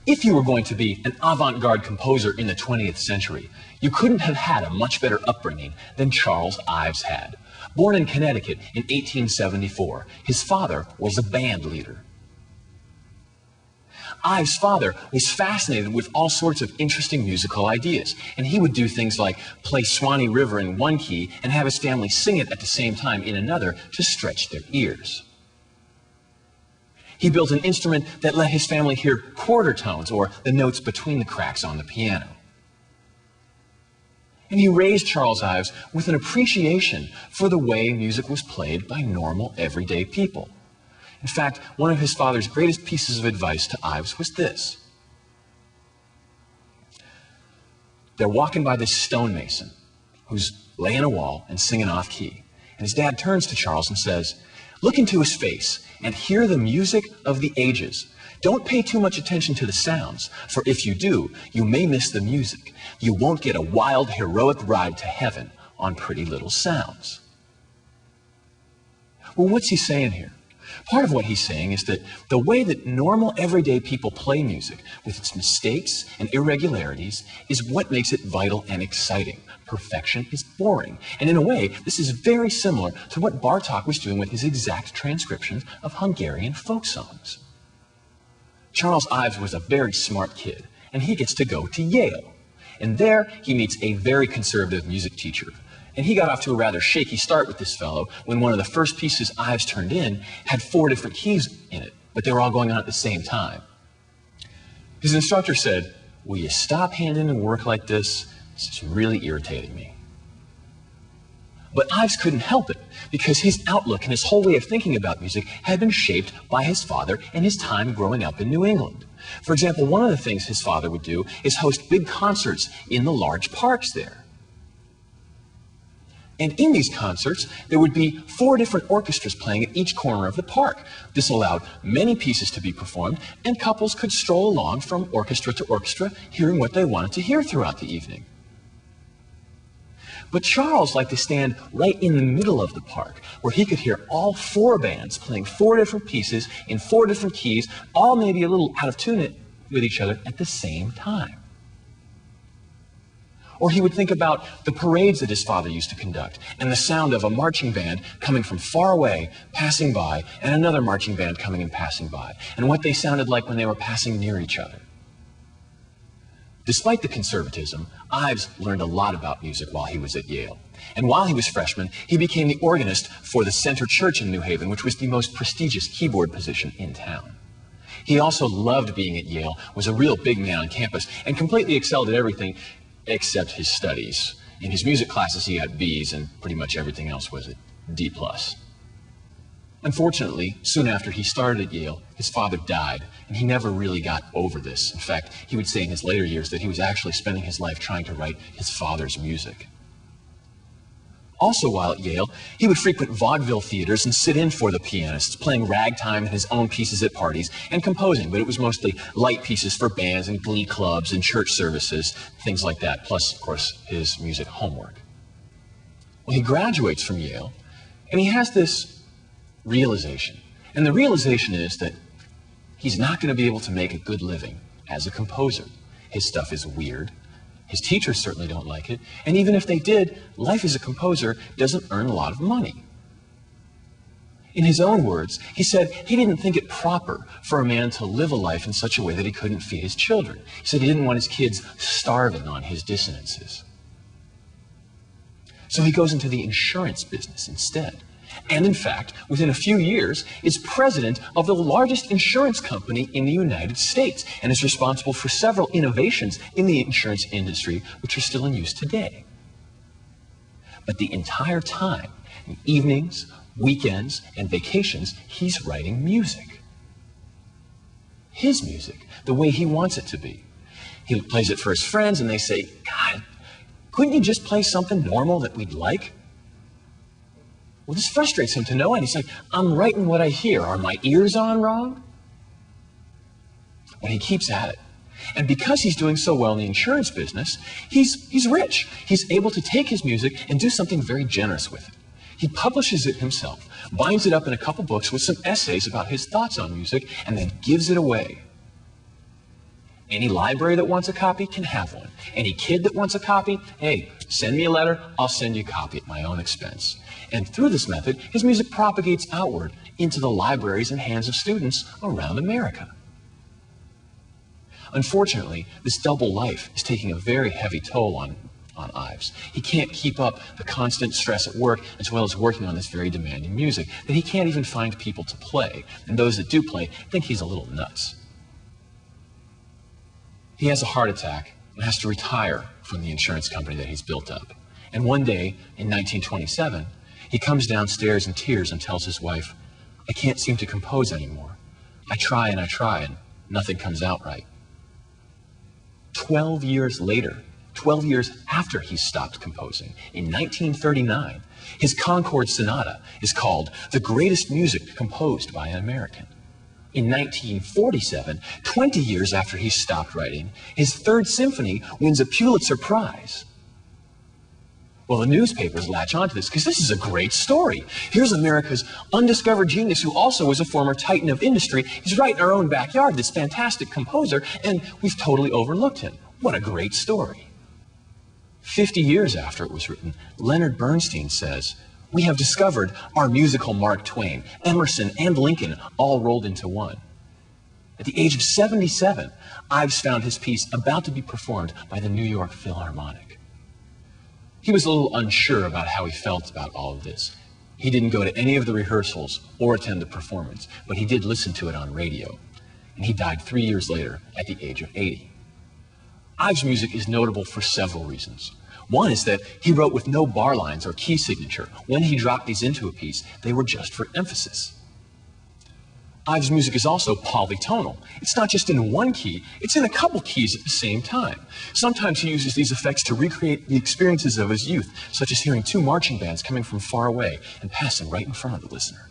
If you were going to be an avant-garde composer in the 20th century, you couldn't have had a much better upbringing than Charles Ives had. Born in Connecticut in 1874, his father was a band leader. Ives' father was fascinated with all sorts of interesting musical ideas, and he would do things like play Swanee River in one key and have his family sing it at the same time in another to stretch their ears. He built an instrument that let his family hear quarter tones, or the notes between the cracks on the piano. And he raised Charles Ives with an appreciation for the way music was played by normal, everyday people. In fact, one of his father's greatest pieces of advice to Ives was this. They're walking by this stonemason who's laying a wall and singing off key. And his dad turns to Charles and says, "Look into his face and hear the music of the ages. Don't pay too much attention to the sounds, for if you do, you may miss the music. You won't get a wild, heroic ride to heaven on pretty little sounds." Well, what's he saying here? Part of what he's saying is that the way that normal, everyday people play music, with its mistakes and irregularities, is what makes it vital and exciting. Perfection is boring. And in a way, this is very similar to what Bartók was doing with his exact transcriptions of Hungarian folk songs. Charles Ives was a very smart kid, and he gets to go to Yale. And there, he meets a very conservative music teacher. And he got off to a rather shaky start with this fellow when one of the first pieces Ives turned in had 4 different keys in it, but they were all going on at the same time. His instructor said, "Will you stop handing in work like this? This is really irritating me." But Ives couldn't help it, because his outlook and his whole way of thinking about music had been shaped by his father and his time growing up in New England. For example, one of the things his father would do is host big concerts in the large parks there. And in these concerts, there would be 4 different orchestras playing at each corner of the park. This allowed many pieces to be performed, and couples could stroll along from orchestra to orchestra, hearing what they wanted to hear throughout the evening. But Charles liked to stand right in the middle of the park, where he could hear all 4 bands playing 4 different pieces in 4 different keys, all maybe a little out of tune with each other at the same time. Or he would think about the parades that his father used to conduct, and the sound of a marching band coming from far away, passing by, and another marching band coming and passing by, and what they sounded like when they were passing near each other. Despite the conservatism, Ives learned a lot about music while he was at Yale. And while he was freshman, he became the organist for the Center Church in New Haven, which was the most prestigious keyboard position in town. He also loved being at Yale, was a real big man on campus, and completely excelled at everything except his studies. In his music classes, he got B's, and pretty much everything else was a D+. Unfortunately, soon after he started at Yale, his father died, and he never really got over this. In fact, he would say in his later years that he was actually spending his life trying to write his father's music. Also, while at Yale, he would frequent vaudeville theaters and sit in for the pianists, playing ragtime and his own pieces at parties, and composing, but it was mostly light pieces for bands and glee clubs and church services, things like that, plus, of course, his music homework. Well, he graduates from Yale, and he has this realization. And the realization is that he's not going to be able to make a good living as a composer. His stuff is weird. His teachers certainly don't like it. And even if they did, life as a composer doesn't earn a lot of money. In his own words, he said he didn't think it proper for a man to live a life in such a way that he couldn't feed his children. He said he didn't want his kids starving on his dissonances. So he goes into the insurance business instead. And in fact, within a few years, is president of the largest insurance company in the United States and is responsible for several innovations in the insurance industry which are still in use today. But the entire time, in evenings, weekends, and vacations, he's writing music. His music, the way he wants it to be. He plays it for his friends and they say, "God, couldn't you just play something normal that we'd like?" Well, this frustrates him to no end. He's like, "I'm writing what I hear. Are my ears on wrong?" But he keeps at it. And because he's doing so well in the insurance business, he's rich. He's able to take his music and do something very generous with it. He publishes it himself, binds it up in a couple books with some essays about his thoughts on music, and then gives it away. Any library that wants a copy can have one. Any kid that wants a copy, hey, send me a letter, I'll send you a copy at my own expense. And through this method, his music propagates outward into the libraries and hands of students around America. Unfortunately, this double life is taking a very heavy toll on Ives. He can't keep up the constant stress at work as well as working on this very demanding music that he can't even find people to play. And those that do play think he's a little nuts. He has a heart attack and has to retire from the insurance company that he's built up. And one day, in 1927, he comes downstairs in tears and tells his wife, "I can't seem to compose anymore. I try and nothing comes out right." 12 years later, 12 years after he stopped composing, in 1939, his Concord Sonata is called the greatest music composed by an American. In 1947, 20 years after he stopped writing, his Third Symphony wins a Pulitzer Prize. Well, the newspapers latch onto this because this is a great story. Here's America's undiscovered genius who also was a former titan of industry. He's right in our own backyard, this fantastic composer, and we've totally overlooked him. What a great story. 50 years after it was written, Leonard Bernstein says, "We have discovered our musical Mark Twain, Emerson and Lincoln all rolled into one." At the age of 77, Ives found his piece about to be performed by the New York Philharmonic. He was a little unsure about how he felt about all of this. He didn't go to any of the rehearsals or attend the performance, but he did listen to it on radio. And he died 3 years later at the age of 80. Ives' music is notable for several reasons. One is that he wrote with no bar lines or key signature. When he dropped these into a piece, they were just for emphasis. Ives' music is also polytonal. It's not just in one key, it's in a couple keys at the same time. Sometimes he uses these effects to recreate the experiences of his youth, such as hearing two marching bands coming from far away and passing right in front of the listener.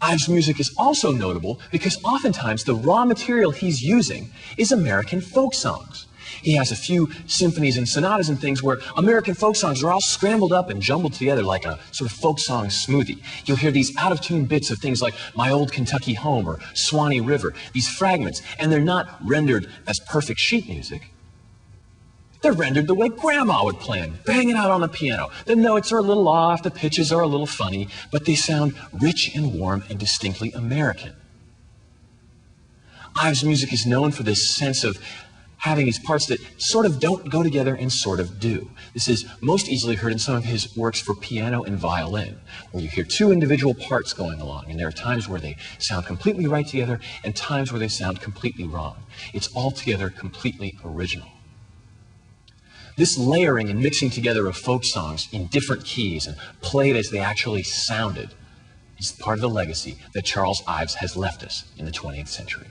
Ives' music is also notable because oftentimes the raw material he's using is American folk songs. He has a few symphonies and sonatas and things where American folk songs are all scrambled up and jumbled together like a sort of folk song smoothie. You'll hear these out-of-tune bits of things like My Old Kentucky Home or Swanee River, these fragments, and they're not rendered as perfect sheet music. They're rendered the way Grandma would play them, banging out on the piano. The notes are a little off, the pitches are a little funny, but they sound rich and warm and distinctly American. Ives' music is known for this sense of having these parts that sort of don't go together and sort of do. This is most easily heard in some of his works for piano and violin, where you hear two individual parts going along, and there are times where they sound completely right together and times where they sound completely wrong. It's altogether completely original. This layering and mixing together of folk songs in different keys and played as they actually sounded is part of the legacy that Charles Ives has left us in the 20th century.